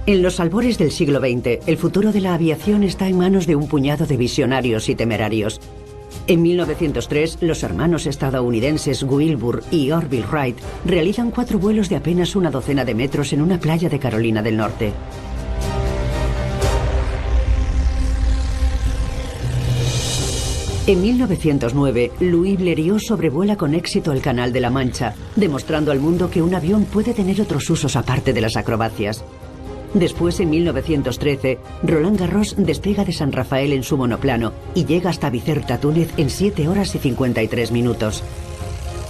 En los albores del siglo XX, el futuro de la aviación está en manos de un puñado de visionarios y temerarios. En 1903, los hermanos estadounidenses Wilbur y Orville Wright realizan 4 vuelos de apenas una docena de metros en una playa de Carolina del Norte. En 1909, Louis Blériot sobrevuela con éxito el Canal de la Mancha, demostrando al mundo que un avión puede tener otros usos aparte de las acrobacias. Después, en 1913, Roland Garros despega de San Rafael en su monoplano y llega hasta Bizerta, Túnez, en 7 horas y 53 minutos.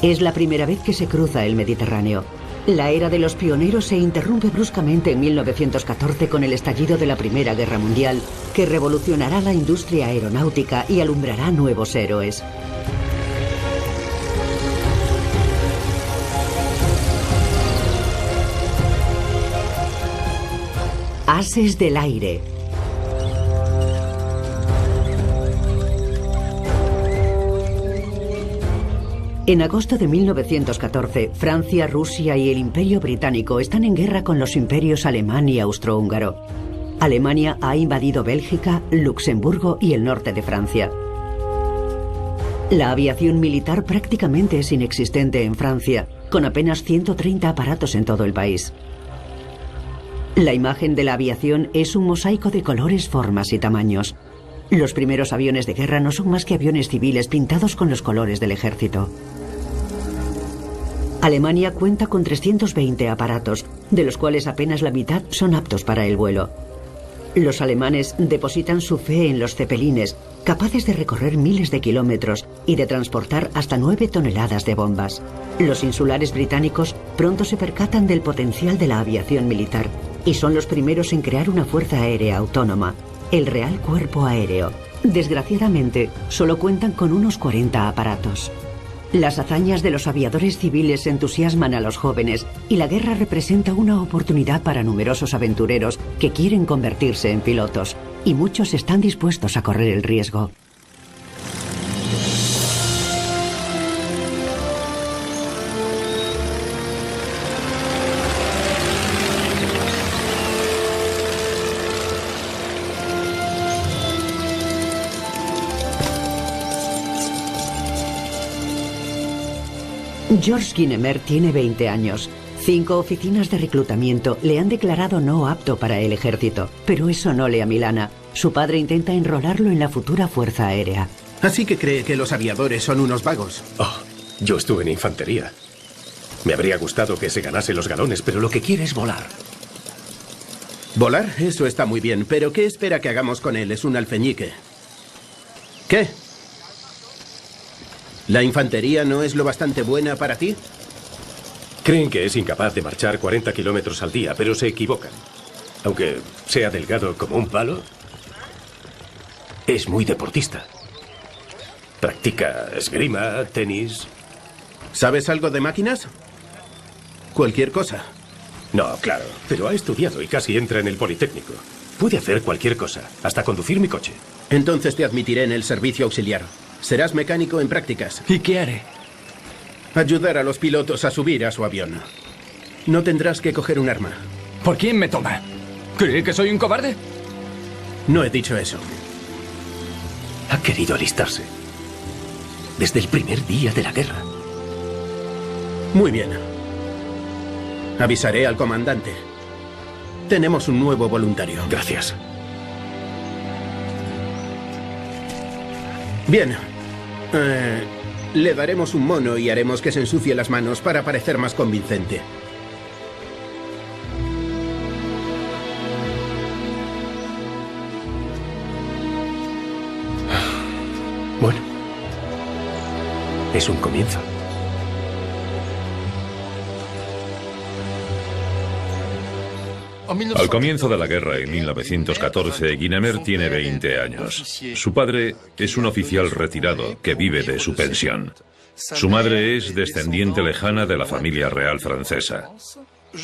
Es la primera vez que se cruza el Mediterráneo. La era de los pioneros se interrumpe bruscamente en 1914 con el estallido de la Primera Guerra Mundial, que revolucionará la industria aeronáutica y alumbrará nuevos héroes. Ases del aire. En agosto de 1914, Francia, Rusia y el Imperio Británico están en guerra con los imperios alemán y austrohúngaro. Alemania ha invadido Bélgica, Luxemburgo y el norte de Francia. La aviación militar prácticamente es inexistente en Francia, con apenas 130 aparatos en todo el país. La imagen de la aviación es un mosaico de colores, formas y tamaños. Los primeros aviones de guerra no son más que aviones civiles pintados con los colores del ejército. Alemania cuenta con 320 aparatos, de los cuales apenas la mitad son aptos para el vuelo. Los alemanes depositan su fe en los cepelines, capaces de recorrer miles de kilómetros y de transportar hasta 9 toneladas de bombas. Los insulares británicos pronto se percatan del potencial de la aviación militar y son los primeros en crear una fuerza aérea autónoma, el Real Cuerpo Aéreo. Desgraciadamente, solo cuentan con unos 40 aparatos. Las hazañas de los aviadores civiles entusiasman a los jóvenes y la guerra representa una oportunidad para numerosos aventureros que quieren convertirse en pilotos, y muchos están dispuestos a correr el riesgo. Georges Guynemer tiene 20 años. 5 oficinas de reclutamiento le han declarado no apto para el ejército, pero eso no le amilana. Su padre intenta enrolarlo en la futura Fuerza Aérea. Así que cree que los aviadores son unos vagos. Oh, yo estuve en infantería. Me habría gustado que se ganase los galones, pero lo que quiere es volar. ¿Volar? Eso está muy bien, pero ¿qué espera que hagamos con él? Es un alfeñique. ¿Qué? ¿La infantería no es lo bastante buena para ti? Creen que es incapaz de marchar 40 kilómetros al día, pero se equivocan. Aunque sea delgado como un palo, es muy deportista. Practica esgrima, tenis. ¿Sabes algo de máquinas? Cualquier cosa. No, claro, pero ha estudiado y casi entra en el Politécnico. Puede hacer cualquier cosa, hasta conducir mi coche. Entonces te admitiré en el servicio auxiliar. Serás mecánico en prácticas. ¿Y qué haré? Ayudar a los pilotos a subir a su avión. No tendrás que coger un arma. ¿Por quién me toma? ¿Cree que soy un cobarde? No he dicho eso. Ha querido alistarse. Desde el primer día de la guerra. Muy bien. Avisaré al comandante. Tenemos un nuevo voluntario. Gracias. Bien. Le daremos un mono y haremos que se ensucie las manos para parecer más convincente. Bueno. Es un comienzo. Al comienzo de la guerra, en 1914, Guynemer tiene 20 años. Su padre es un oficial retirado que vive de su pensión. Su madre es descendiente lejana de la familia real francesa.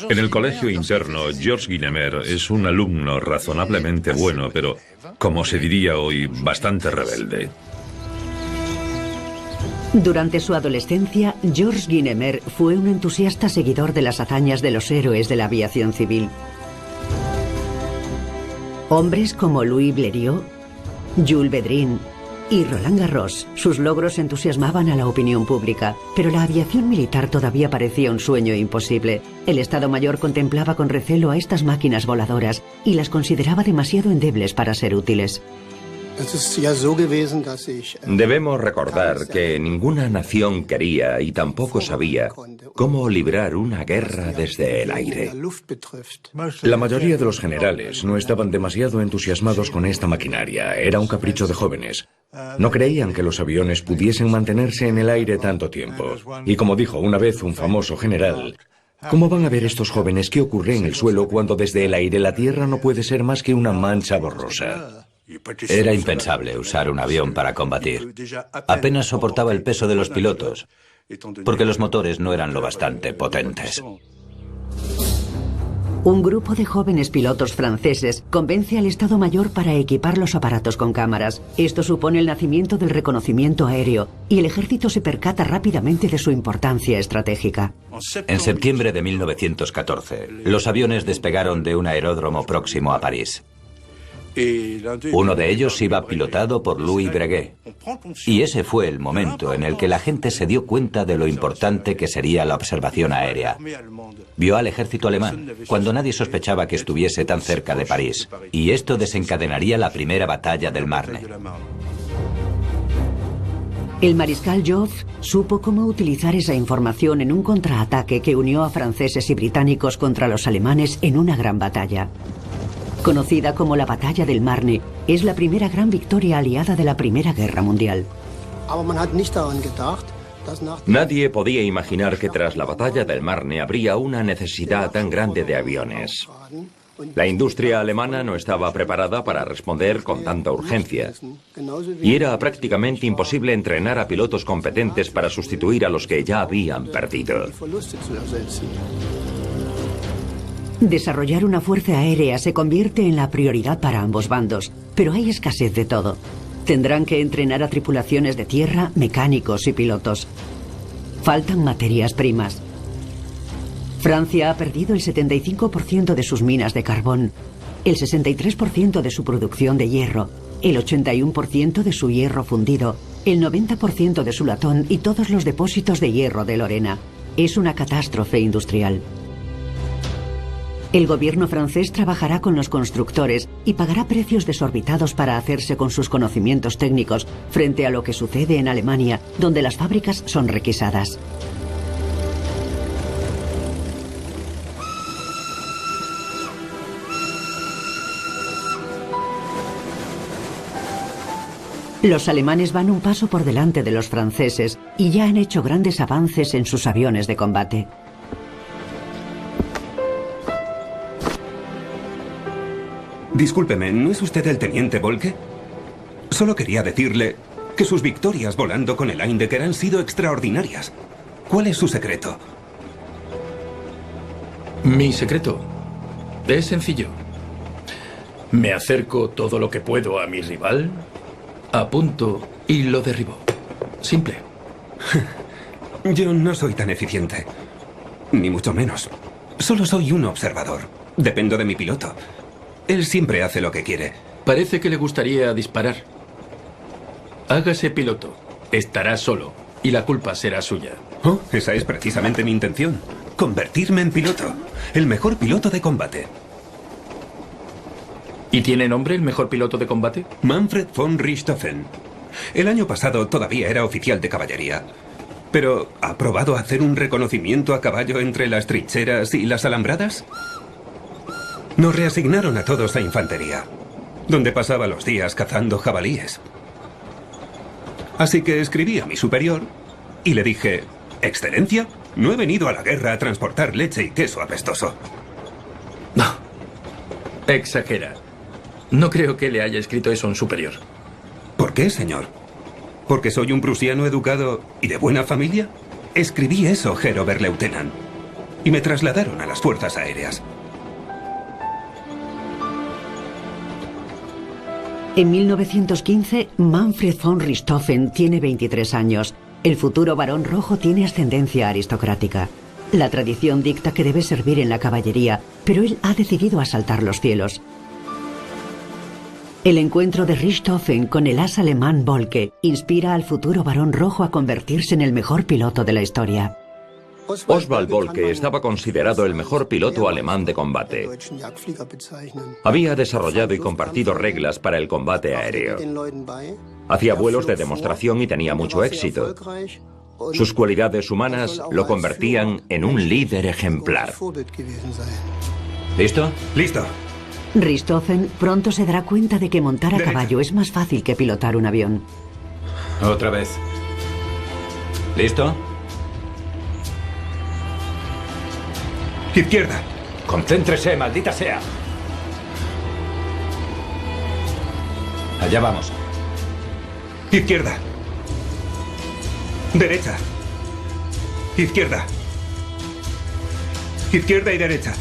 En el colegio interno, Georges Guynemer es un alumno razonablemente bueno, pero, como se diría hoy, bastante rebelde. Durante su adolescencia, Georges Guynemer fue un entusiasta seguidor de las hazañas de los héroes de la aviación civil. Hombres como Louis Blériot, Jules Védrine y Roland Garros, sus logros entusiasmaban a la opinión pública, pero la aviación militar todavía parecía un sueño imposible. El Estado Mayor contemplaba con recelo a estas máquinas voladoras y las consideraba demasiado endebles para ser útiles. Debemos recordar que ninguna nación quería y tampoco sabía cómo librar una guerra desde el aire. La mayoría de los generales no estaban demasiado entusiasmados con esta maquinaria. Era un capricho de jóvenes. No creían que los aviones pudiesen mantenerse en el aire tanto tiempo. Y como dijo una vez un famoso general, ¿cómo van a ver estos jóvenes qué ocurre en el suelo cuando desde el aire la tierra no puede ser más que una mancha borrosa? Era impensable usar un avión para combatir. Apenas soportaba el peso de los pilotos, porque los motores no eran lo bastante potentes. Un grupo de jóvenes pilotos franceses convence al Estado Mayor para equipar los aparatos con cámaras. Esto supone el nacimiento del reconocimiento aéreo y el ejército se percata rápidamente de su importancia estratégica. En septiembre de 1914, los aviones despegaron de un aeródromo próximo a París. Uno de ellos iba pilotado por Louis Breguet, y ese fue el momento en el que la gente se dio cuenta de lo importante que sería la observación aérea. Vio al ejército alemán cuando nadie sospechaba que estuviese tan cerca de París, y esto desencadenaría la primera batalla del Marne. El mariscal Joffre supo cómo utilizar esa información en un contraataque que unió a franceses y británicos contra los alemanes en una gran batalla. Conocida como la Batalla del Marne, es la primera gran victoria aliada de la Primera Guerra Mundial. Nadie podía imaginar que tras la batalla del Marne habría una necesidad tan grande de aviones. La industria alemana no estaba preparada para responder con tanta urgencia, y era prácticamente imposible entrenar a pilotos competentes para sustituir a los que ya habían perdido. Desarrollar una fuerza aérea se convierte en la prioridad para ambos bandos, pero hay escasez de todo. Tendrán que entrenar a tripulaciones de tierra, mecánicos y pilotos. Faltan materias primas. Francia ha perdido el 75% de sus minas de carbón, el 63% de su producción de hierro, el 81% de su hierro fundido, el 90% de su latón y todos los depósitos de hierro de Lorena. Es una catástrofe industrial. El gobierno francés trabajará con los constructores y pagará precios desorbitados para hacerse con sus conocimientos técnicos frente a lo que sucede en Alemania, donde las fábricas son requisadas. Los alemanes van un paso por delante de los franceses y ya han hecho grandes avances en sus aviones de combate. Discúlpeme, ¿no es usted el teniente Volke? Solo quería decirle que sus victorias volando con el Eindecker han sido extraordinarias. ¿Cuál es su secreto? Mi secreto es sencillo. Me acerco todo lo que puedo a mi rival, apunto y lo derribo. Simple. Yo no soy tan eficiente. Ni mucho menos. Solo soy un observador. Dependo de mi piloto. Él siempre hace lo que quiere. Parece que le gustaría disparar. Hágase piloto. Estará solo y la culpa será suya. Oh, esa es precisamente mi intención. Convertirme en piloto. El mejor piloto de combate. ¿Y tiene nombre el mejor piloto de combate? Manfred von Richthofen. El año pasado todavía era oficial de caballería. Pero, ¿ha probado hacer un reconocimiento a caballo entre las trincheras y las alambradas? Nos reasignaron a todos a infantería, donde pasaba los días cazando jabalíes. Así que escribí a mi superior y le dije: Excelencia, no he venido a la guerra a transportar leche y queso apestoso. No, exagera. No creo que le haya escrito eso a un superior. ¿Por qué, señor? ¿Porque soy un prusiano educado y de buena familia? Escribí eso, Herr Oberleutnant, y me trasladaron a las fuerzas aéreas. En 1915, Manfred von Richthofen tiene 23 años. El futuro Barón Rojo tiene ascendencia aristocrática. La tradición dicta que debe servir en la caballería, pero él ha decidido asaltar los cielos. El encuentro de Richthofen con el as alemán Volke inspira al futuro Barón Rojo a convertirse en el mejor piloto de la historia. Oswald Volke estaba considerado el mejor piloto alemán de combate. Había desarrollado y compartido reglas para el combate aéreo. Hacía vuelos de demostración y tenía mucho éxito. Sus cualidades humanas lo convertían en un líder ejemplar. ¿Listo? Listo. Richthofen pronto se dará cuenta de que montar a caballo es más fácil que pilotar un avión. Otra vez. ¿Listo? Izquierda. Concéntrese, maldita sea. Allá vamos. Izquierda. Derecha. Izquierda. Izquierda y derecha.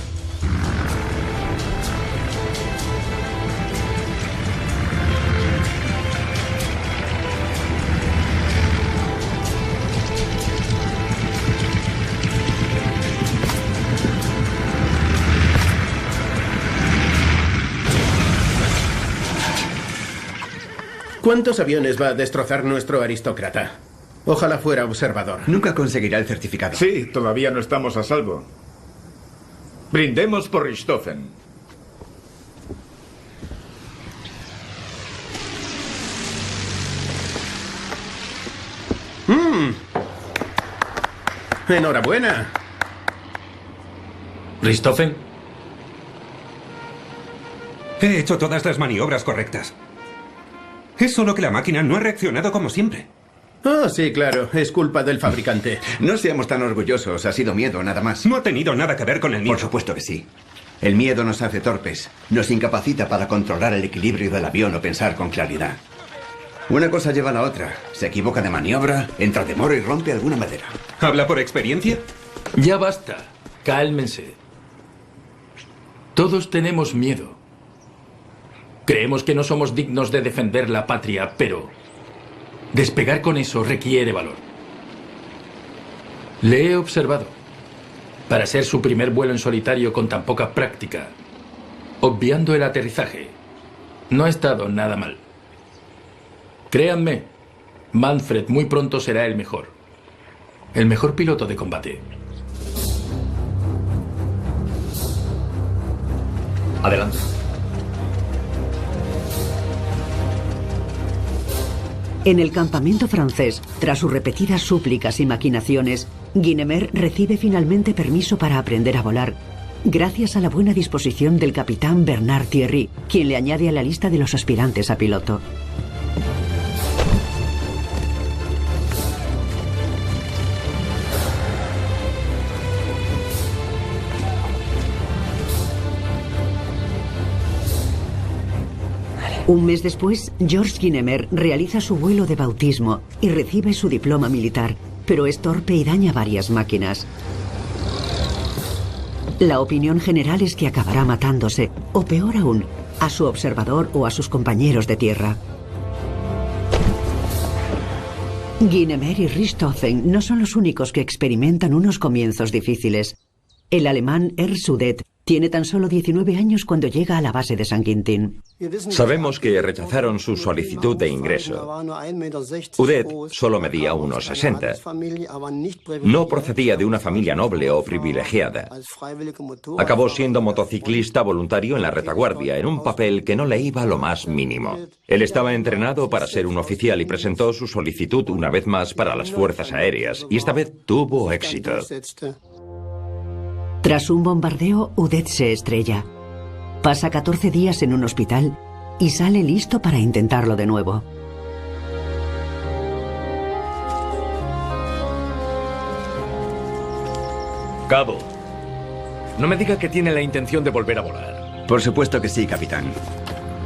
¿Cuántos aviones va a destrozar nuestro aristócrata? Ojalá fuera observador. Nunca conseguirá el certificado. Sí, todavía no estamos a salvo. Brindemos por Richthofen. Enhorabuena. ¿Richthofen? He hecho todas las maniobras correctas. Es solo que la máquina no ha reaccionado como siempre. Oh, sí, claro. Es culpa del fabricante. No seamos tan orgullosos. Ha sido miedo, nada más. No ha tenido nada que ver con el miedo. Por supuesto que sí. El miedo nos hace torpes. Nos incapacita para controlar el equilibrio del avión o pensar con claridad. Una cosa lleva a la otra. Se equivoca de maniobra, entra de moro y rompe alguna madera. ¿Habla por experiencia? Ya basta. Cálmense. Todos tenemos miedo. Creemos que no somos dignos de defender la patria, pero despegar con eso requiere valor. Le he observado. Para ser su primer vuelo en solitario con tan poca práctica, obviando el aterrizaje, no ha estado nada mal. Créanme, Manfred muy pronto será el mejor piloto de combate. Adelante. En el campamento francés, tras sus repetidas súplicas y maquinaciones, Guynemer recibe finalmente permiso para aprender a volar, gracias a la buena disposición del capitán Bernard Thierry, quien le añade a la lista de los aspirantes a piloto. Un mes después, Georges Guynemer realiza su vuelo de bautismo y recibe su diploma militar, pero es torpe y daña varias máquinas. La opinión general es que acabará matándose, o peor aún, a su observador o a sus compañeros de tierra. Guynemer y Richthofen no son los únicos que experimentan unos comienzos difíciles. El alemán Ernst Udet tiene tan solo 19 años cuando llega a la base de San Quintín. Sabemos que rechazaron su solicitud de ingreso. Udet solo medía 1,60. No procedía de una familia noble o privilegiada. Acabó siendo motociclista voluntario en la retaguardia, en un papel que no le iba lo más mínimo. Él estaba entrenado para ser un oficial y presentó su solicitud una vez más para las fuerzas aéreas, y esta vez tuvo éxito. Tras un bombardeo, Udet se estrella. Pasa 14 días en un hospital y sale listo para intentarlo de nuevo. Cabo, no me diga que tiene la intención de volver a volar. Por supuesto que sí, capitán.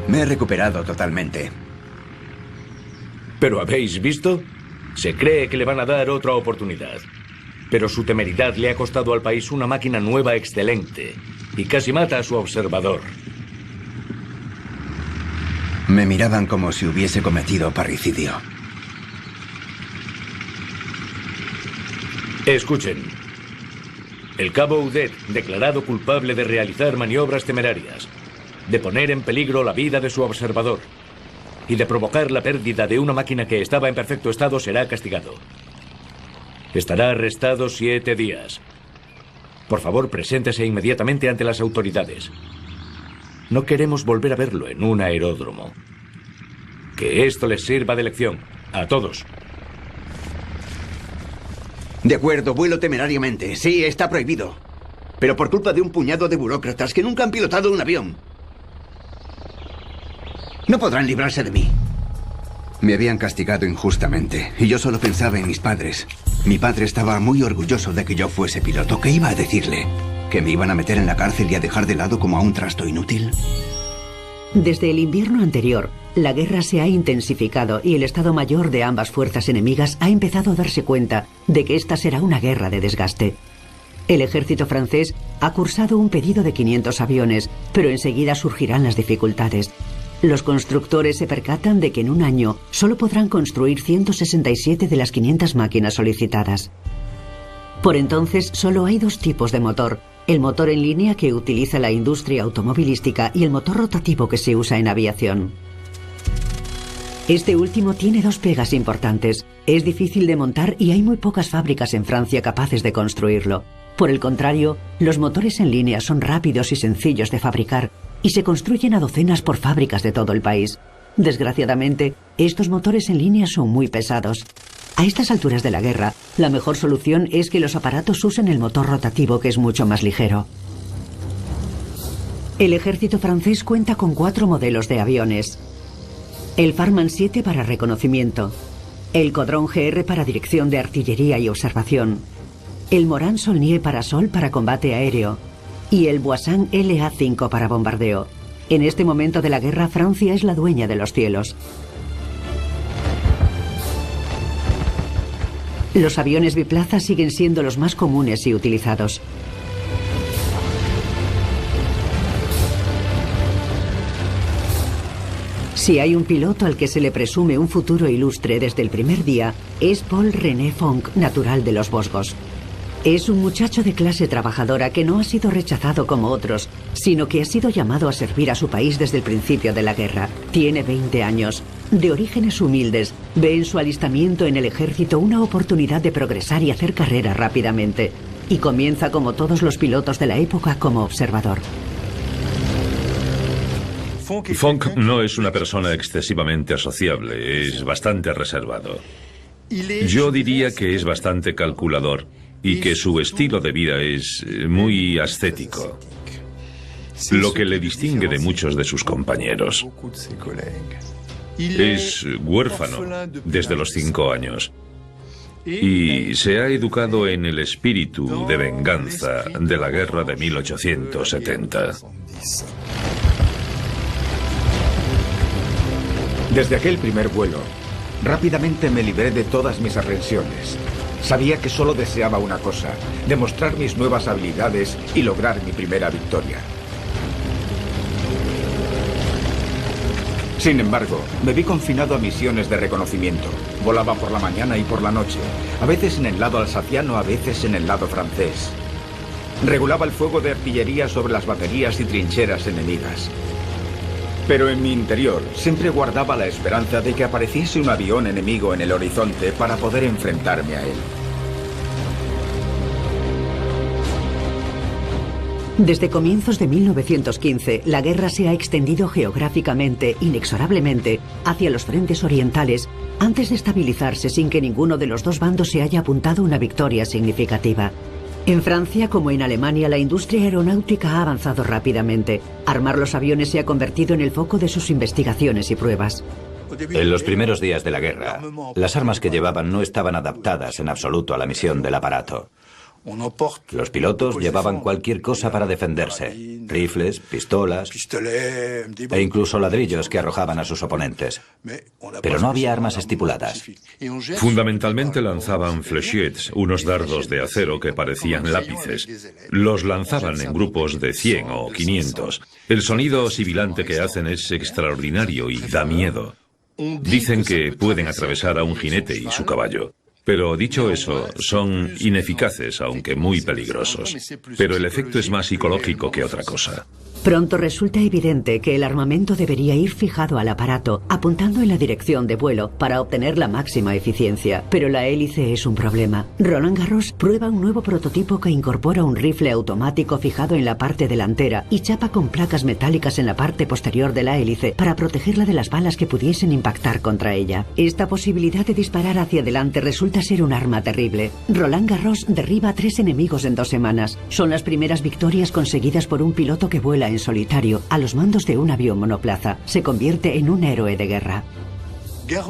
Me he recuperado totalmente. ¿Pero habéis visto? Se cree que le van a dar otra oportunidad. Pero su temeridad le ha costado al país una máquina nueva excelente y casi mata a su observador. Me miraban como si hubiese cometido parricidio. Escuchen. El cabo Udet, declarado culpable de realizar maniobras temerarias. de poner en peligro la vida de su observador y de provocar la pérdida de una máquina que estaba en perfecto estado, será castigado. Estará arrestado 7 días. Por favor, preséntese inmediatamente ante las autoridades. No queremos volver a verlo en un aeródromo. Que esto les sirva de lección a todos. De acuerdo, vuelo temerariamente. Sí, está prohibido. Pero por culpa de un puñado de burócratas que nunca han pilotado un avión. No podrán librarse de mí. Me habían castigado injustamente y yo solo pensaba en mis padres. Mi padre estaba muy orgulloso de que yo fuese piloto. ¿Qué iba a decirle? ¿Que me iban a meter en la cárcel y a dejar de lado como a un trasto inútil? Desde el invierno anterior, la guerra se ha intensificado y el Estado Mayor de ambas fuerzas enemigas ha empezado a darse cuenta de que esta será una guerra de desgaste. El ejército francés ha cursado un pedido de 500 aviones, pero enseguida surgirán las dificultades. Los constructores se percatan de que en un año solo podrán construir 167 de las 500 máquinas solicitadas. Por entonces solo hay 2 tipos de motor: el motor en línea que utiliza la industria automovilística y el motor rotativo que se usa en aviación. Este último tiene 2 pegas importantes: es difícil de montar y hay muy pocas fábricas en Francia capaces de construirlo. Por el contrario, los motores en línea son rápidos y sencillos de fabricar y se construyen a docenas por fábricas de todo el país. Desgraciadamente, estos motores en línea son muy pesados. A estas alturas de la guerra, la mejor solución es que los aparatos usen el motor rotativo, que es mucho más ligero. El ejército francés cuenta con 4 modelos de aviones: el Farman 7 para reconocimiento, el Caudron GR para dirección de artillería y observación, el Morane Saulnier para Sol para combate aéreo y el Boissin LA-5 para bombardeo. En este momento de la guerra, Francia es la dueña de los cielos. Los aviones biplaza siguen siendo los más comunes y utilizados. Si hay un piloto al que se le presume un futuro ilustre desde el primer día, es Paul René Fonck, natural de los Vosgos. Es un muchacho de clase trabajadora que no ha sido rechazado como otros, sino que ha sido llamado a servir a su país desde el principio de la guerra. Tiene 20 años. De orígenes humildes, ve en su alistamiento en el ejército una oportunidad de progresar y hacer carrera rápidamente. Y comienza, como todos los pilotos de la época, como observador. Fonck no es una persona excesivamente sociable, es bastante reservado. Yo diría que es bastante calculador y que su estilo de vida es muy ascético, lo que le distingue de muchos de sus compañeros. Es huérfano desde los 5 años y se ha educado en el espíritu de venganza de la guerra de 1870. Desde aquel primer vuelo, rápidamente me libré de todas mis aprensiones. Sabía que solo deseaba una cosa: demostrar mis nuevas habilidades y lograr mi primera victoria. Sin embargo, me vi confinado a misiones de reconocimiento. Volaba por la mañana y por la noche, a veces en el lado alsaciano, a veces en el lado francés. Regulaba el fuego de artillería sobre las baterías y trincheras enemigas. Pero en mi interior siempre guardaba la esperanza de que apareciese un avión enemigo en el horizonte para poder enfrentarme a él. Desde comienzos de 1915, la guerra se ha extendido geográficamente, inexorablemente, hacia los frentes orientales, antes de estabilizarse sin que ninguno de los 2 bandos se haya apuntado una victoria significativa. En Francia, como en Alemania, la industria aeronáutica ha avanzado rápidamente. Armar los aviones se ha convertido en el foco de sus investigaciones y pruebas. En los primeros días de la guerra, las armas que llevaban no estaban adaptadas en absoluto a la misión del aparato. Los pilotos llevaban cualquier cosa para defenderse: rifles, pistolas e incluso ladrillos que arrojaban a sus oponentes. Pero no había armas estipuladas. Fundamentalmente lanzaban fléchettes, unos dardos de acero que parecían lápices. Los lanzaban en grupos de 100 o 500. El sonido sibilante que hacen es extraordinario y da miedo. Dicen que pueden atravesar a un jinete y su caballo. Pero dicho eso, son ineficaces, aunque muy peligrosos. Pero el efecto es más psicológico que otra cosa. Pronto resulta evidente que el armamento debería ir fijado al aparato, apuntando en la dirección de vuelo para obtener la máxima eficiencia. Pero la hélice es un problema. Roland Garros prueba un nuevo prototipo que incorpora un rifle automático fijado en la parte delantera y chapa con placas metálicas en la parte posterior de la hélice para protegerla de las balas que pudiesen impactar contra ella. Esta posibilidad de disparar hacia adelante resulta ser un arma terrible. Roland Garros derriba a 3 enemigos en 2 semanas. Son las primeras victorias conseguidas por un piloto que vuela en solitario a los mandos de un avión monoplaza. Se convierte en un héroe de guerra.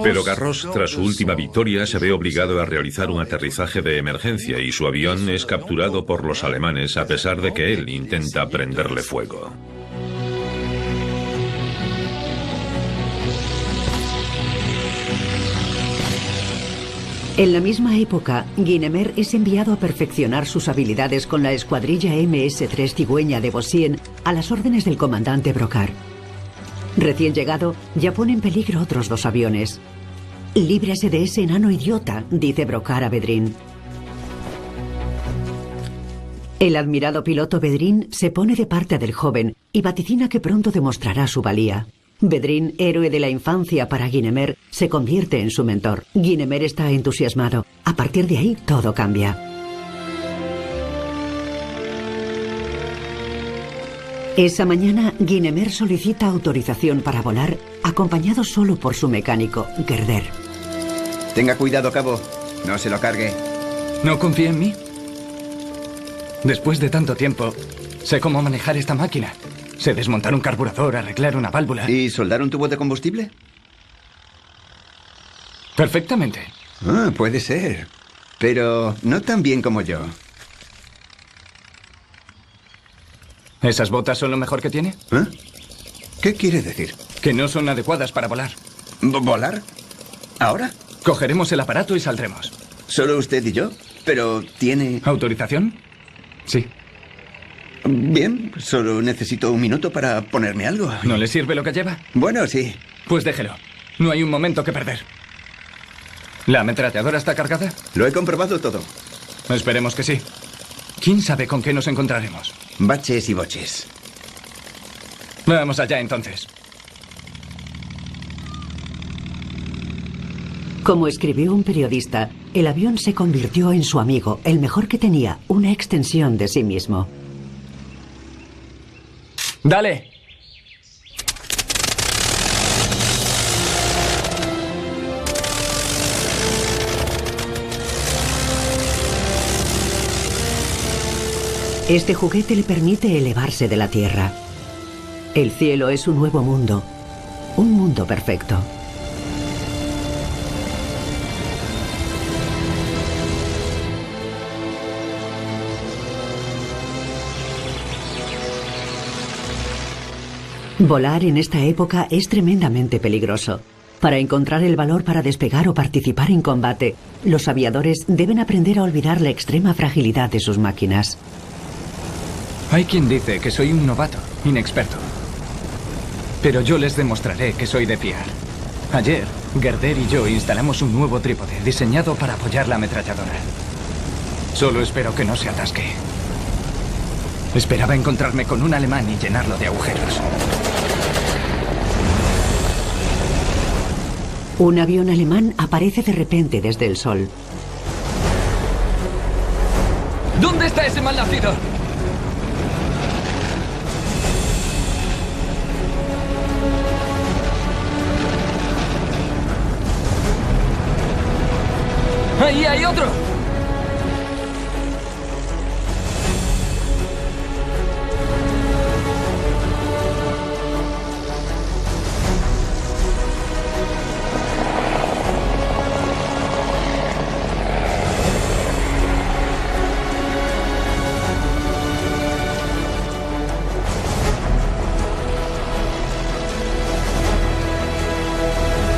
Pero Garros, tras su última victoria, se ve obligado a realizar un aterrizaje de emergencia y su avión es capturado por los alemanes a pesar de que él intenta prenderle fuego. En la misma época, Guynemer es enviado a perfeccionar sus habilidades con la escuadrilla MS-3 Cigüeña de Vosgien a las órdenes del comandante Brocard. Recién llegado, ya pone en peligro otros 2 aviones. «Líbrese de ese enano idiota», dice Brocard a Vedrin. El admirado piloto Vedrin se pone de parte del joven y vaticina que pronto demostrará su valía. Vedrin, héroe de la infancia para Guynemer, se convierte en su mentor. Guynemer está entusiasmado. A partir de ahí, todo cambia. Esa mañana, Guynemer solicita autorización para volar, acompañado solo por su mecánico, Gerder. Tenga cuidado, cabo. No se lo cargue. ¿No confía en mí? Después de tanto tiempo, sé cómo manejar esta máquina. Sé desmontar un carburador, arreglar una válvula. ¿Y soldar un tubo de combustible? Perfectamente. Ah, puede ser. Pero no tan bien como yo. ¿Esas botas son lo mejor que tiene? ¿Eh? ¿Qué quiere decir? Que no son adecuadas para volar. ¿Volar? ¿Ahora? Cogeremos el aparato y saldremos. ¿Solo usted y yo? Pero tiene... ¿Autorización? Sí. Bien, solo necesito un minuto para ponerme algo. ¿No le sirve lo que lleva? Bueno, sí. Pues déjelo. No hay un momento que perder. ¿La ametralladora está cargada? Lo he comprobado todo. Esperemos que sí. ¿Quién sabe con qué nos encontraremos? Baches y boches. Vamos allá entonces. Como escribió un periodista, el avión se convirtió en su amigo, el mejor que tenía, una extensión de sí mismo. ¡Dale! Este juguete le permite elevarse de la tierra. El cielo es un nuevo mundo, un mundo perfecto. Volar en esta época es tremendamente peligroso. Para encontrar el valor para despegar o participar en combate, los aviadores deben aprender a olvidar la extrema fragilidad de sus máquinas. Hay quien dice que soy un novato, inexperto. Pero yo les demostraré que soy de fiar. Ayer, Gerder y yo instalamos un nuevo trípode diseñado para apoyar la ametralladora. Solo espero que no se atasque. Esperaba encontrarme con un alemán y llenarlo de agujeros. Un avión alemán aparece de repente desde el sol. ¿Dónde está ese malnacido? ¡Ahí hay otro!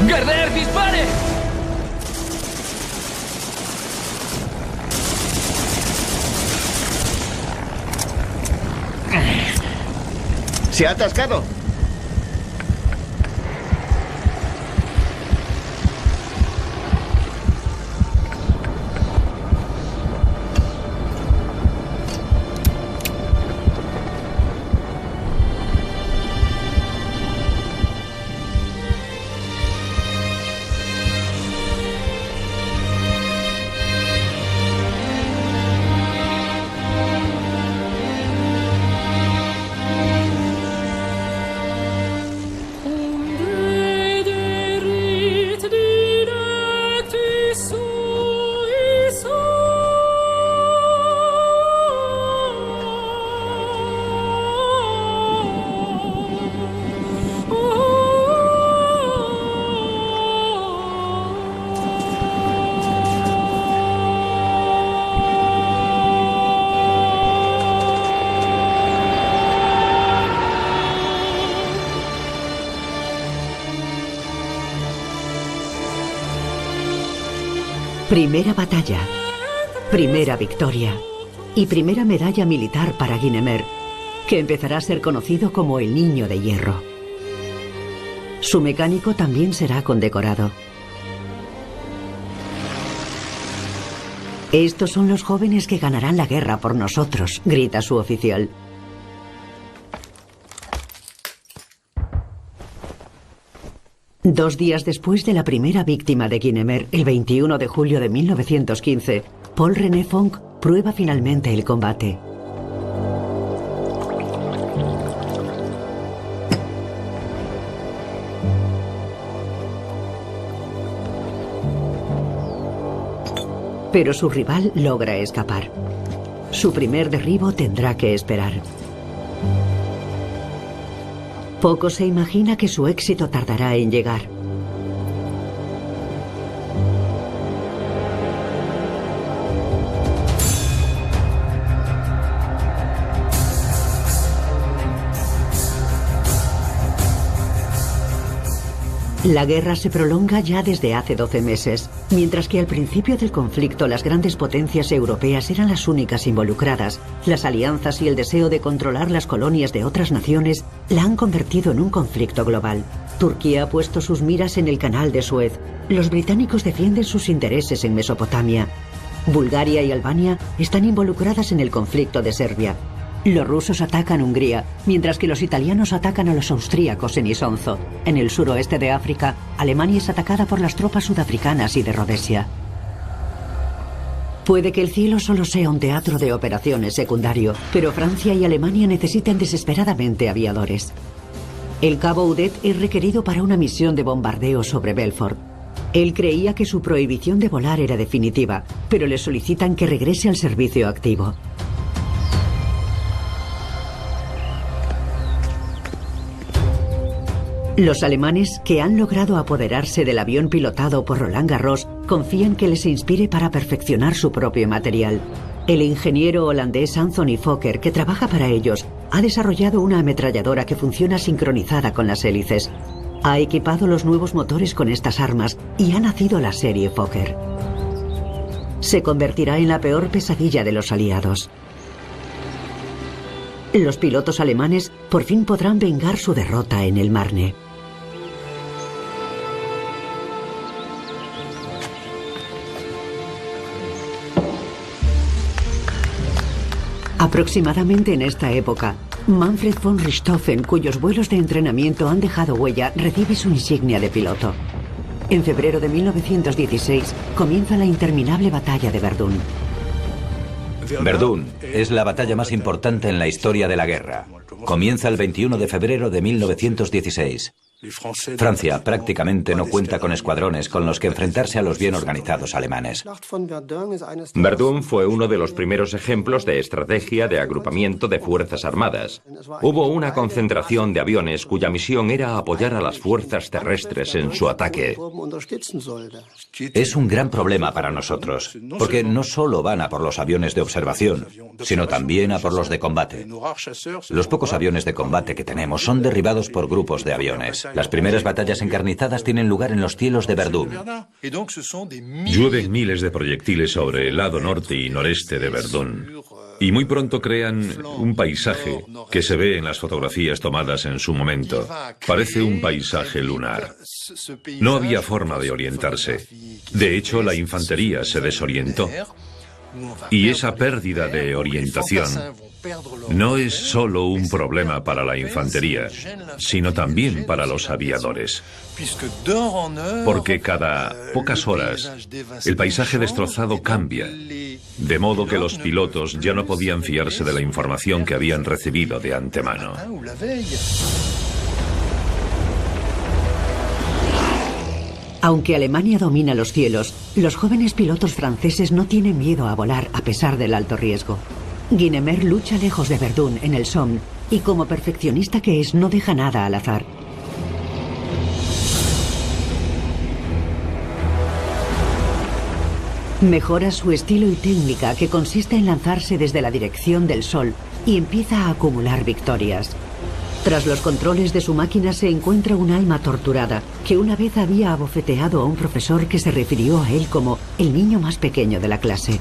¡Gerder, dispare! ¡Se ha atascado! Primera batalla, primera victoria y primera medalla militar para Guynemer, que empezará a ser conocido como el Niño de Hierro. Su mecánico también será condecorado. Estos son los jóvenes que ganarán la guerra por nosotros, grita su oficial. Dos días después de la primera víctima de Guynemer, el 21 de julio de 1915, Paul René Fonck prueba finalmente el combate. Pero su rival logra escapar. Su primer derribo tendrá que esperar. Poco se imagina que su éxito tardará en llegar. La guerra se prolonga ya desde hace 12 meses, mientras que al principio del conflicto las grandes potencias europeas eran las únicas involucradas. Las alianzas y el deseo de controlar las colonias de otras naciones la han convertido en un conflicto global. Turquía ha puesto sus miras en el canal de Suez. Los británicos defienden sus intereses en Mesopotamia. Bulgaria y Albania están involucradas en el conflicto de Serbia. Los rusos atacan Hungría, mientras que los italianos atacan a los austríacos en Isonzo. En el suroeste de África, Alemania es atacada por las tropas sudafricanas y de Rodesia. Puede que el cielo solo sea un teatro de operaciones secundario, pero Francia y Alemania necesitan desesperadamente aviadores. El cabo Udet es requerido para una misión de bombardeo sobre Belfort. Él creía que su prohibición de volar era definitiva, pero le solicitan que regrese al servicio activo. Los alemanes, que han logrado apoderarse del avión pilotado por Roland Garros, confían que les inspire para perfeccionar su propio material. El ingeniero holandés Anthony Fokker, que trabaja para ellos, ha desarrollado una ametralladora que funciona sincronizada con las hélices. Ha equipado los nuevos motores con estas armas y ha nacido la serie Fokker. Se convertirá en la peor pesadilla de los aliados. Los pilotos alemanes por fin podrán vengar su derrota en el Marne. Aproximadamente en esta época, Manfred von Richthofen, cuyos vuelos de entrenamiento han dejado huella, recibe su insignia de piloto. En febrero de 1916 comienza la interminable batalla de Verdún. Verdún es la batalla más importante en la historia de la guerra. Comienza el 21 de febrero de 1916. Francia prácticamente no cuenta con escuadrones con los que enfrentarse a los bien organizados alemanes. Verdún fue uno de los primeros ejemplos de estrategia de agrupamiento de fuerzas armadas. Hubo una concentración de aviones cuya misión era apoyar a las fuerzas terrestres en su ataque. Es un gran problema para nosotros, porque no solo van a por los aviones de observación, sino también a por los de combate. Los pocos aviones de combate que tenemos son derribados por grupos de aviones. Las primeras batallas encarnizadas tienen lugar en los cielos de Verdún. Llueven miles de proyectiles sobre el lado norte y noreste de Verdún. Y muy pronto crean un paisaje que se ve en las fotografías tomadas en su momento. Parece un paisaje lunar. No había forma de orientarse. De hecho, la infantería se desorientó. Y esa pérdida de orientación no es solo un problema para la infantería, sino también para los aviadores. Porque cada pocas horas el paisaje destrozado cambia, de modo que los pilotos ya no podían fiarse de la información que habían recibido de antemano. Aunque Alemania domina los cielos, los jóvenes pilotos franceses no tienen miedo a volar a pesar del alto riesgo. Guynemer lucha lejos de Verdún, en el Somme, y como perfeccionista que es, no deja nada al azar. Mejora su estilo y técnica, que consiste en lanzarse desde la dirección del sol, y empieza a acumular victorias. Tras los controles de su máquina se encuentra un alma torturada, que una vez había abofeteado a un profesor que se refirió a él como el niño más pequeño de la clase.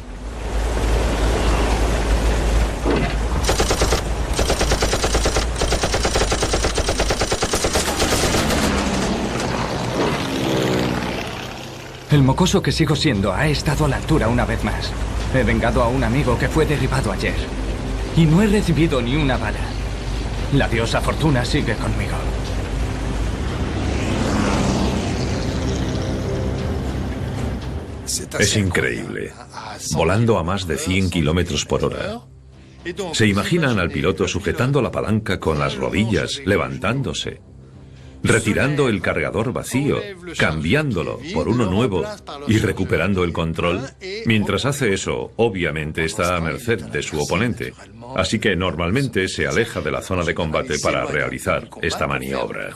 El mocoso que sigo siendo ha estado a la altura una vez más. He vengado a un amigo que fue derribado ayer. Y no he recibido ni una bala. La diosa Fortuna sigue conmigo. Es increíble. Volando a más de 100 kilómetros por hora. ¿Se imaginan al piloto sujetando la palanca con las rodillas, levantándose, retirando el cargador vacío, cambiándolo por uno nuevo y recuperando el control? Mientras hace eso, obviamente está a merced de su oponente, así que normalmente se aleja de la zona de combate para realizar esta maniobra.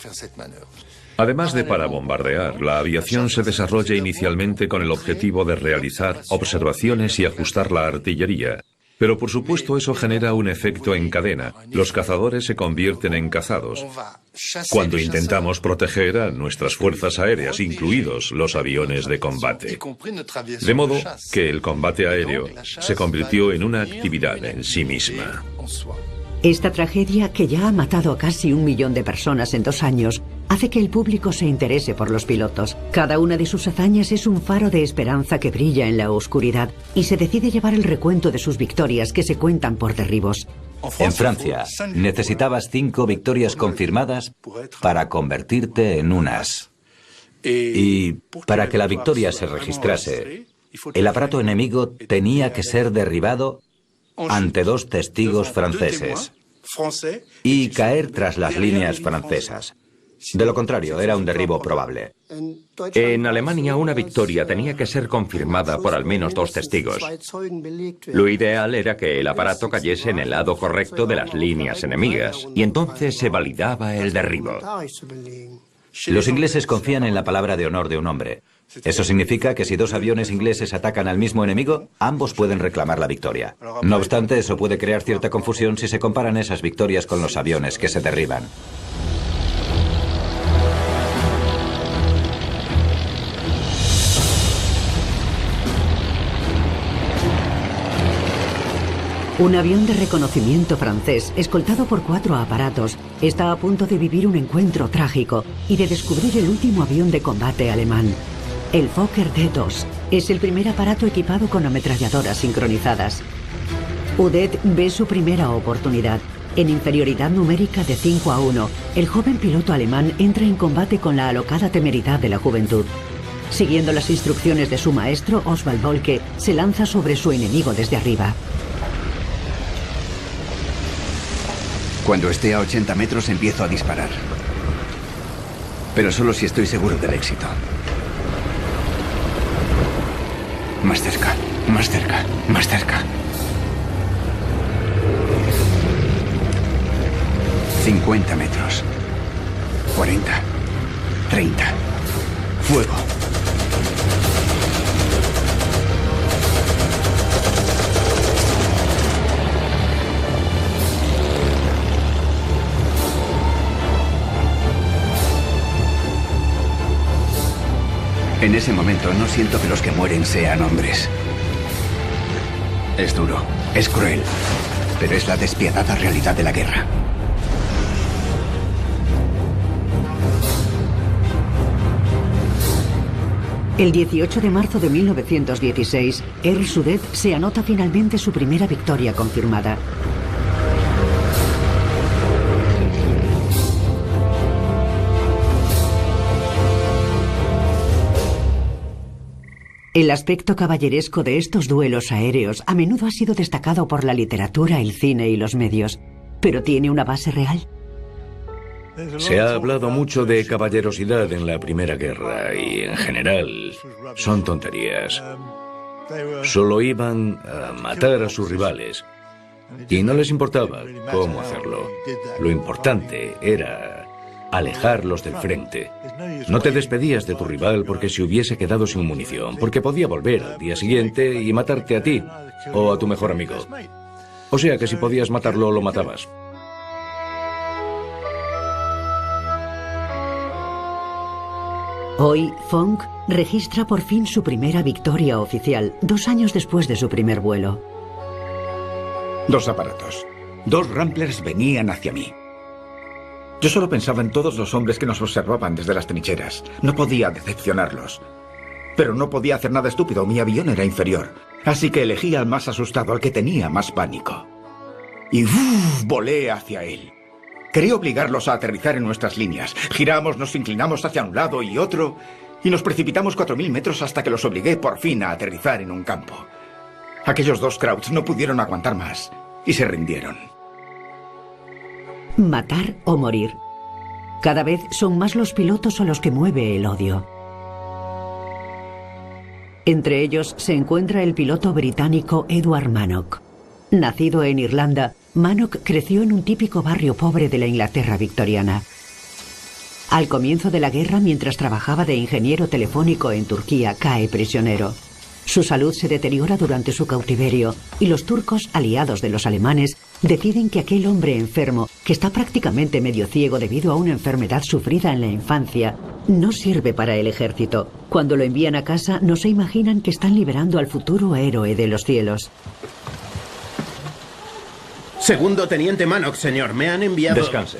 Además de para bombardear, la aviación se desarrolla inicialmente con el objetivo de realizar observaciones y ajustar la artillería. Pero por supuesto eso genera un efecto en cadena. Los cazadores se convierten en cazados. Cuando intentamos proteger a nuestras fuerzas aéreas, incluidos los aviones de combate. De modo que el combate aéreo se convirtió en una actividad en sí misma. Esta tragedia, que ya ha matado a casi 1 millón de personas en 2 años, hace que el público se interese por los pilotos. Cada una de sus hazañas es un faro de esperanza que brilla en la oscuridad y se decide llevar el recuento de sus victorias, que se cuentan por derribos. En Francia, necesitabas 5 victorias confirmadas para convertirte en un as. Y para que la victoria se registrase, el aparato enemigo tenía que ser derribado ante 2 testigos franceses y caer tras las líneas francesas. De lo contrario, era un derribo probable. En Alemania, una victoria tenía que ser confirmada por al menos 2 testigos. Lo ideal era que el aparato cayese en el lado correcto de las líneas enemigas, y entonces se validaba el derribo. Los ingleses confían en la palabra de honor de un hombre. Eso significa que si 2 aviones ingleses atacan al mismo enemigo, ambos pueden reclamar la victoria. No obstante, eso puede crear cierta confusión si se comparan esas victorias con los aviones que se derriban. Un avión de reconocimiento francés, escoltado por 4 aparatos, está a punto de vivir un encuentro trágico y de descubrir el último avión de combate alemán. El Fokker D2 es el primer aparato equipado con ametralladoras sincronizadas. Udet ve su primera oportunidad. En inferioridad numérica de 5-1, el joven piloto alemán entra en combate con la alocada temeridad de la juventud. Siguiendo las instrucciones de su maestro, Oswald Boelcke se lanza sobre su enemigo desde arriba. Cuando esté a 80 metros empiezo a disparar. Pero solo si estoy seguro del éxito. Más cerca, más cerca, más cerca. 50 metros. 40. 30. Fuego. En ese momento no siento que los que mueren sean hombres. Es duro, es cruel, pero es la despiadada realidad de la guerra. El 18 de marzo de 1916, Air Sudet se anota finalmente su primera victoria confirmada. El aspecto caballeresco de estos duelos aéreos a menudo ha sido destacado por la literatura, el cine y los medios, pero ¿tiene una base real? Se ha hablado mucho de caballerosidad en la Primera Guerra y, en general, son tonterías. Solo iban a matar a sus rivales y no les importaba cómo hacerlo. Lo importante era alejarlos del frente. No te despedías de tu rival porque se hubiese quedado sin munición, porque podía volver al día siguiente y matarte a ti o a tu mejor amigo. O sea que si podías matarlo, lo matabas. Hoy, Fong registra por fin su primera victoria oficial, 2 años después de su primer vuelo. 2 aparatos. 2 Ramblers venían hacia mí. Yo solo pensaba en todos los hombres que nos observaban desde las trincheras. No podía decepcionarlos. Pero no podía hacer nada estúpido, mi avión era inferior. Así que elegí al más asustado, al que tenía más pánico. Y volé hacia él. Quería obligarlos a aterrizar en nuestras líneas. Giramos, nos inclinamos hacia un lado y otro, y nos precipitamos 4000 metros hasta que los obligué por fin a aterrizar en un campo. Aquellos 2 Krauts no pudieron aguantar más y se rindieron. Matar o morir. Cada vez son más los pilotos a los que mueve el odio. Entre ellos se encuentra el piloto británico Edward Manock. Nacido en Irlanda, Manock creció en un típico barrio pobre de la Inglaterra victoriana. Al comienzo de la guerra, mientras trabajaba de ingeniero telefónico en Turquía, cae prisionero. Su salud se deteriora durante su cautiverio y los turcos, aliados de los alemanes, deciden que aquel hombre enfermo, que está prácticamente medio ciego debido a una enfermedad sufrida en la infancia, no sirve para el ejército. Cuando lo envían a casa, no se imaginan que están liberando al futuro héroe de los cielos. Segundo teniente Manock, señor, me han enviado... Descanse.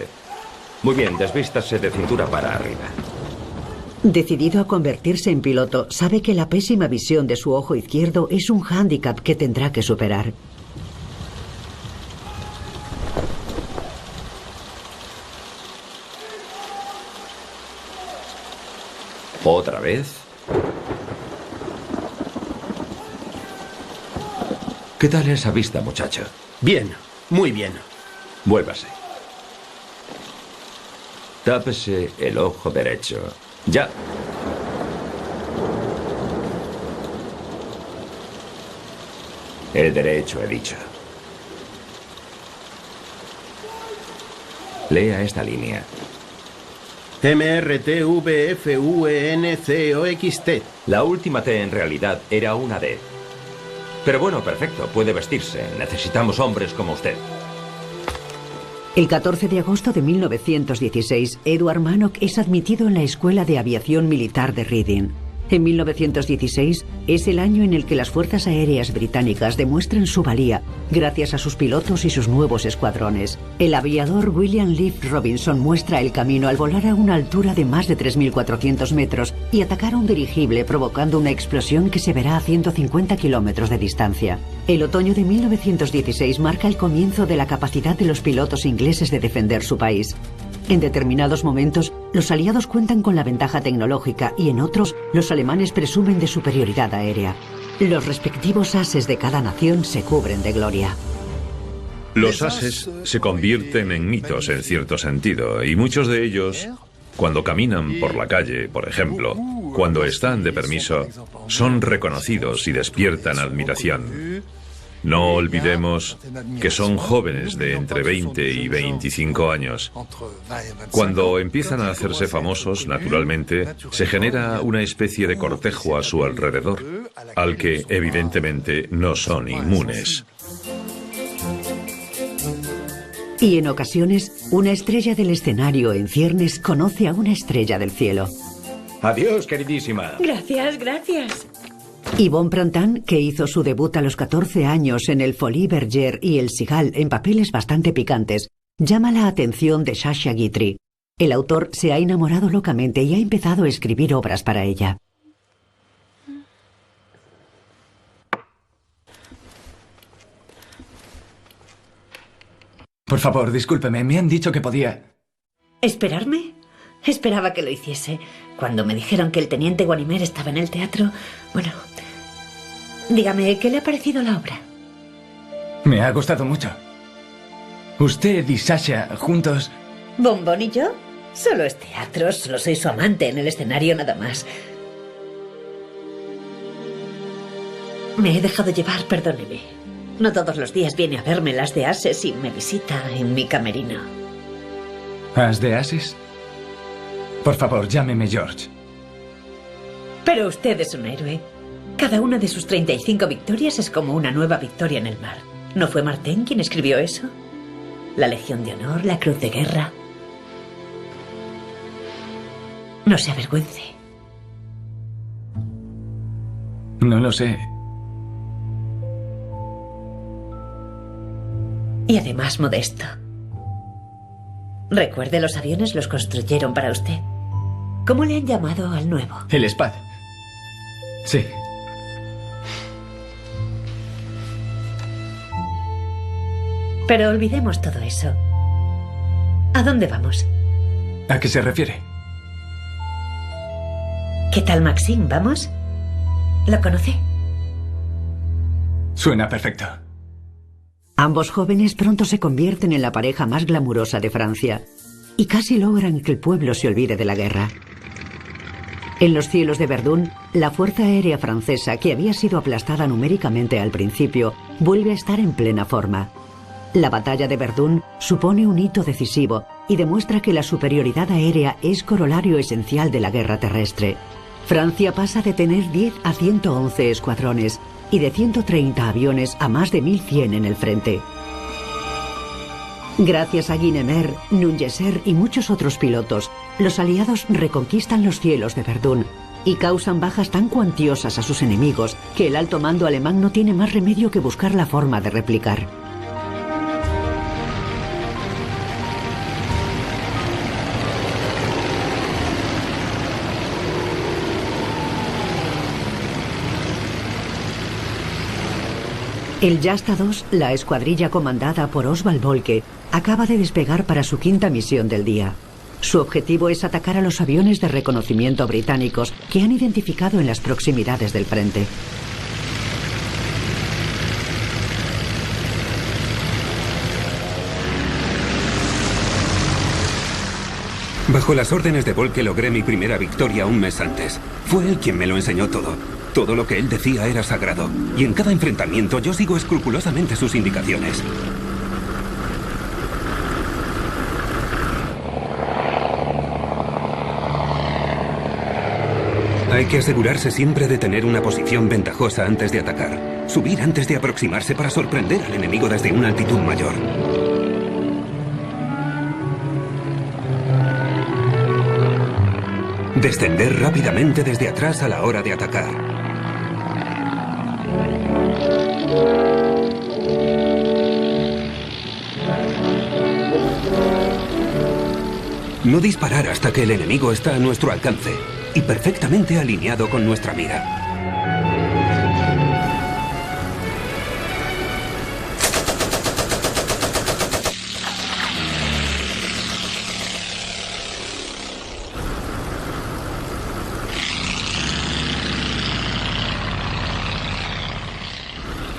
Muy bien, desvístase de cintura para arriba. Decidido a convertirse en piloto, sabe que la pésima visión de su ojo izquierdo es un hándicap que tendrá que superar. ¿Otra vez? ¿Qué tal esa vista, muchacho? Bien, muy bien. Vuélvase. Tápese el ojo derecho. Ya. El derecho, he dicho. Lea esta línea. MRTVFUNCOXT. La última T en realidad era una D. Pero bueno, perfecto, puede vestirse. Necesitamos hombres como usted. El 14 de agosto de 1916, Edward Manock es admitido en la Escuela de Aviación Militar de Reading. En 1916 es el año en el que las fuerzas aéreas británicas demuestran su valía gracias a sus pilotos y sus nuevos escuadrones. El aviador William Leaf Robinson muestra el camino al volar a una altura de más de 3.400 metros y atacar a un dirigible provocando una explosión que se verá a 150 kilómetros de distancia. El otoño de 1916 marca el comienzo de la capacidad de los pilotos ingleses de defender su país. En determinados momentos, los aliados cuentan con la ventaja tecnológica y en otros, los alemanes presumen de superioridad aérea. Los respectivos ases de cada nación se cubren de gloria. Los ases se convierten en mitos en cierto sentido, y muchos de ellos, cuando caminan por la calle, por ejemplo, cuando están de permiso, son reconocidos y despiertan admiración. No olvidemos que son jóvenes de entre 20 y 25 años. Cuando empiezan a hacerse famosos, naturalmente, se genera una especie de cortejo a su alrededor, al que, evidentemente, no son inmunes. Y en ocasiones, una estrella del escenario en ciernes conoce a una estrella del cielo. Adiós, queridísima. Gracias, gracias. Yvonne Prantin, que hizo su debut a los 14 años en el Folies Bergère y el Sigal en papeles bastante picantes, llama la atención de Sasha Guitry. El autor se ha enamorado locamente y ha empezado a escribir obras para ella. Por favor, discúlpeme, me han dicho que podía... ¿Esperarme? Esperaba que lo hiciese. Cuando me dijeron que el teniente Guanimer estaba en el teatro... Bueno, dígame, ¿qué le ha parecido la obra? Me ha gustado mucho. Usted y Sasha juntos... ¿Bombón y yo? Solo es teatro, solo soy su amante en el escenario nada más. Me he dejado llevar, perdóneme. No todos los días viene a verme las de ases y me visita en mi camerino. ¿As de ases? Por favor, llámeme George. Pero usted es un héroe. Cada una de sus 35 victorias es como una nueva victoria en el mar. ¿No fue Martin quien escribió eso? La Legión de Honor, la Cruz de Guerra. No se avergüence. No lo sé. Y además modesto. Recuerde, los aviones los construyeron para usted. ¿Cómo le han llamado al nuevo? El Spad. Sí. Pero olvidemos todo eso. ¿A dónde vamos? ¿A qué se refiere? ¿Qué tal Maxime? ¿Vamos? ¿Lo conoce? Suena perfecto. Ambos jóvenes pronto se convierten en la pareja más glamurosa de Francia y casi logran que el pueblo se olvide de la guerra. En los cielos de Verdún, la Fuerza Aérea Francesa, que había sido aplastada numéricamente al principio, vuelve a estar en plena forma. La batalla de Verdún supone un hito decisivo y demuestra que la superioridad aérea es corolario esencial de la guerra terrestre. Francia pasa de tener 10 a 111 escuadrones y de 130 aviones a más de 1100 en el frente. Gracias a Guynemer, Nungesser y muchos otros pilotos, los aliados reconquistan los cielos de Verdún y causan bajas tan cuantiosas a sus enemigos que el alto mando alemán no tiene más remedio que buscar la forma de replicar. El Jasta II, la escuadrilla comandada por Oswald Boelcke, acaba de despegar para su quinta misión del día. Su objetivo es atacar a los aviones de reconocimiento británicos que han identificado en las proximidades del frente. Bajo las órdenes de Boelcke logré mi primera victoria un mes antes. Fue él quien me lo enseñó todo. Todo lo que él decía era sagrado. Y en cada enfrentamiento yo sigo escrupulosamente sus indicaciones. Hay que asegurarse siempre de tener una posición ventajosa antes de atacar. Subir antes de aproximarse para sorprender al enemigo desde una altitud mayor. Descender rápidamente desde atrás a la hora de atacar. No disparar hasta que el enemigo está a nuestro alcance y perfectamente alineado con nuestra mira.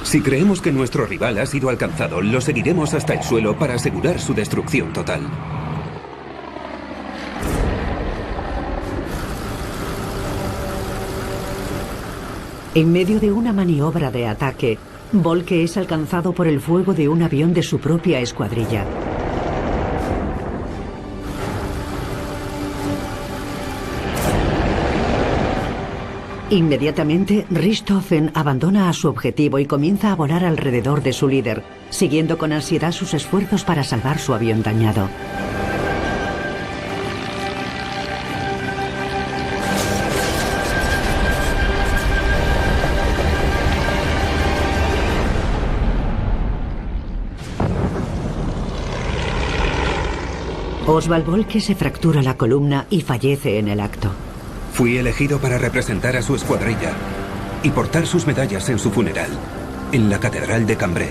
Si creemos que nuestro rival ha sido alcanzado, lo seguiremos hasta el suelo para asegurar su destrucción total. En medio de una maniobra de ataque, Boelcke es alcanzado por el fuego de un avión de su propia escuadrilla. Inmediatamente, Richthofen abandona a su objetivo y comienza a volar alrededor de su líder, siguiendo con ansiedad sus esfuerzos para salvar su avión dañado. Oswald Boelcke se fractura la columna y fallece en el acto. Fui elegido para representar a su escuadrilla y portar sus medallas en su funeral, en la Catedral de Cambrai.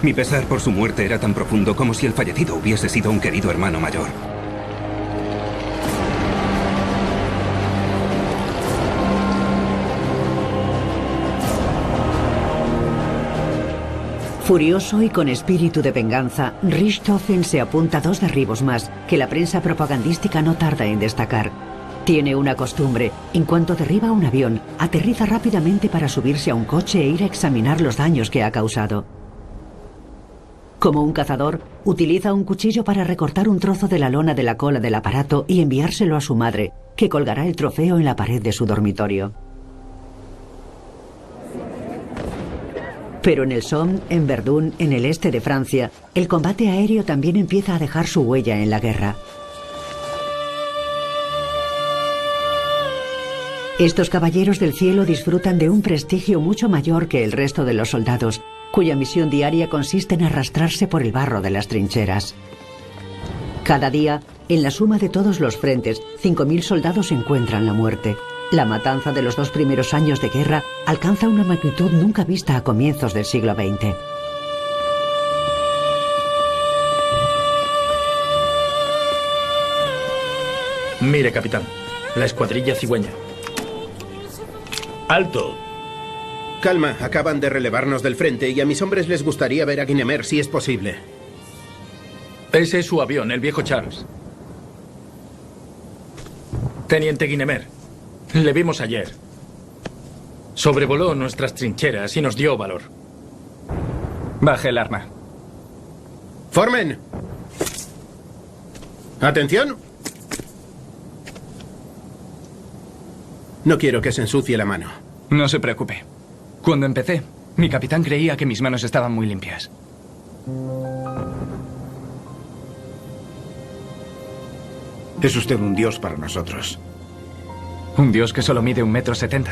Mi pesar por su muerte era tan profundo como si el fallecido hubiese sido un querido hermano mayor. Furioso y con espíritu de venganza, Richthofen se apunta 2 derribos más que la prensa propagandística no tarda en destacar. Tiene una costumbre: en cuanto derriba un avión, aterriza rápidamente para subirse a un coche e ir a examinar los daños que ha causado. Como un cazador, utiliza un cuchillo para recortar un trozo de la lona de la cola del aparato y enviárselo a su madre, que colgará el trofeo en la pared de su dormitorio. Pero en el Somme, en Verdún, en el este de Francia, el combate aéreo también empieza a dejar su huella en la guerra. Estos caballeros del cielo disfrutan de un prestigio mucho mayor que el resto de los soldados, cuya misión diaria consiste en arrastrarse por el barro de las trincheras. Cada día, en la suma de todos los frentes, 5.000 soldados encuentran la muerte. La matanza de los 2 primeros años de guerra alcanza una magnitud nunca vista a comienzos del siglo XX. Mire, capitán, la escuadrilla cigüeña. ¡Alto! Calma, acaban de relevarnos del frente y a mis hombres les gustaría ver a Guynemer si es posible. Ese es su avión, el viejo Charles. Teniente Guynemer, le vimos ayer. Sobrevoló nuestras trincheras y nos dio valor. Baje el arma. ¡Formen! ¡Atención! No quiero que se ensucie la mano. No se preocupe. Cuando empecé, mi capitán creía que mis manos estaban muy limpias. Es usted un dios para nosotros. Un dios que solo mide 1,70 m.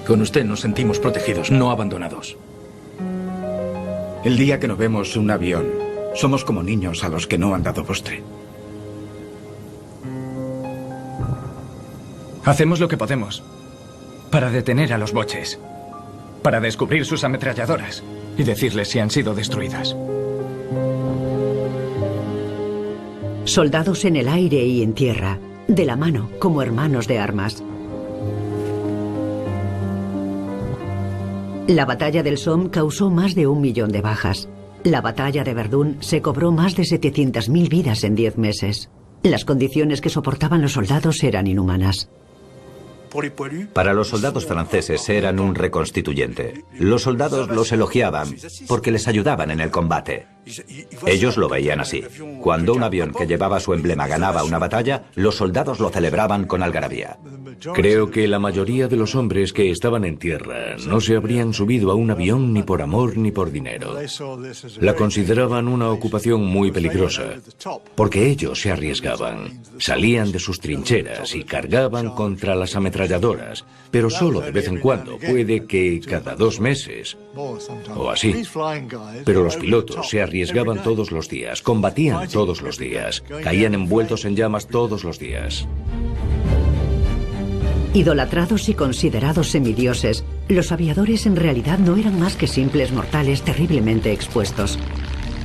Con usted nos sentimos protegidos, no abandonados. El día que no vemos un avión, somos como niños a los que no han dado postre. Hacemos lo que podemos para detener a los boches, para descubrir sus ametralladoras y decirles si han sido destruidas. Soldados en el aire y en tierra, de la mano, como hermanos de armas. La batalla del Somme causó más de 1 millón de bajas. La batalla de Verdún se cobró más de 700.000 vidas en 10 meses. Las condiciones que soportaban los soldados eran inhumanas. Para los soldados franceses eran un reconstituyente. Los soldados los elogiaban porque les ayudaban en el combate. Ellos lo veían así. Cuando un avión que llevaba su emblema ganaba una batalla, los soldados lo celebraban con algarabía. Creo que la mayoría de los hombres que estaban en tierra no se habrían subido a un avión ni por amor ni por dinero. La consideraban una ocupación muy peligrosa, porque ellos se arriesgaban. Salían de sus trincheras y cargaban contra las ametralladoras, pero solo de vez en cuando, puede que cada 2 meses o así. Pero los pilotos se arriesgaban todos los días, combatían todos los días, caían envueltos en llamas todos los días. Idolatrados y considerados semidioses, los aviadores en realidad no eran más que simples mortales terriblemente expuestos.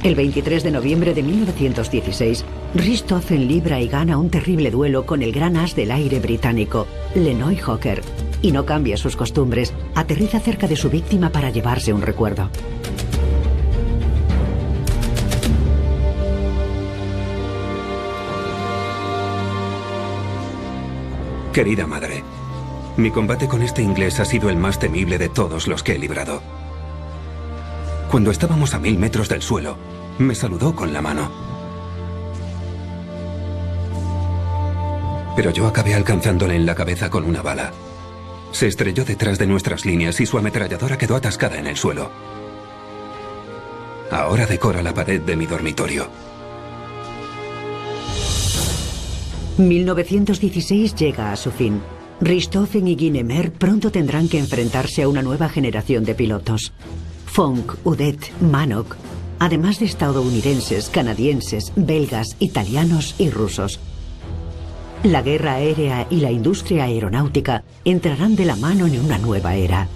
El 23 de noviembre de 1916, Richthofen libra y gana un terrible duelo con el gran as del aire británico, Le Neuhawker, y no cambia sus costumbres, aterriza cerca de su víctima para llevarse un recuerdo. Querida madre, mi combate con este inglés ha sido el más temible de todos los que he librado. Cuando estábamos a 1000 metros del suelo, me saludó con la mano. Pero yo acabé alcanzándole en la cabeza con una bala. Se estrelló detrás de nuestras líneas y su ametralladora quedó atascada en el suelo. Ahora decora la pared de mi dormitorio. 1916 llega a su fin. Richthofen y Guynemer pronto tendrán que enfrentarse a una nueva generación de pilotos. Fonck, Udet, Manock, además de estadounidenses, canadienses, belgas, italianos y rusos. La guerra aérea y la industria aeronáutica entrarán de la mano en una nueva era.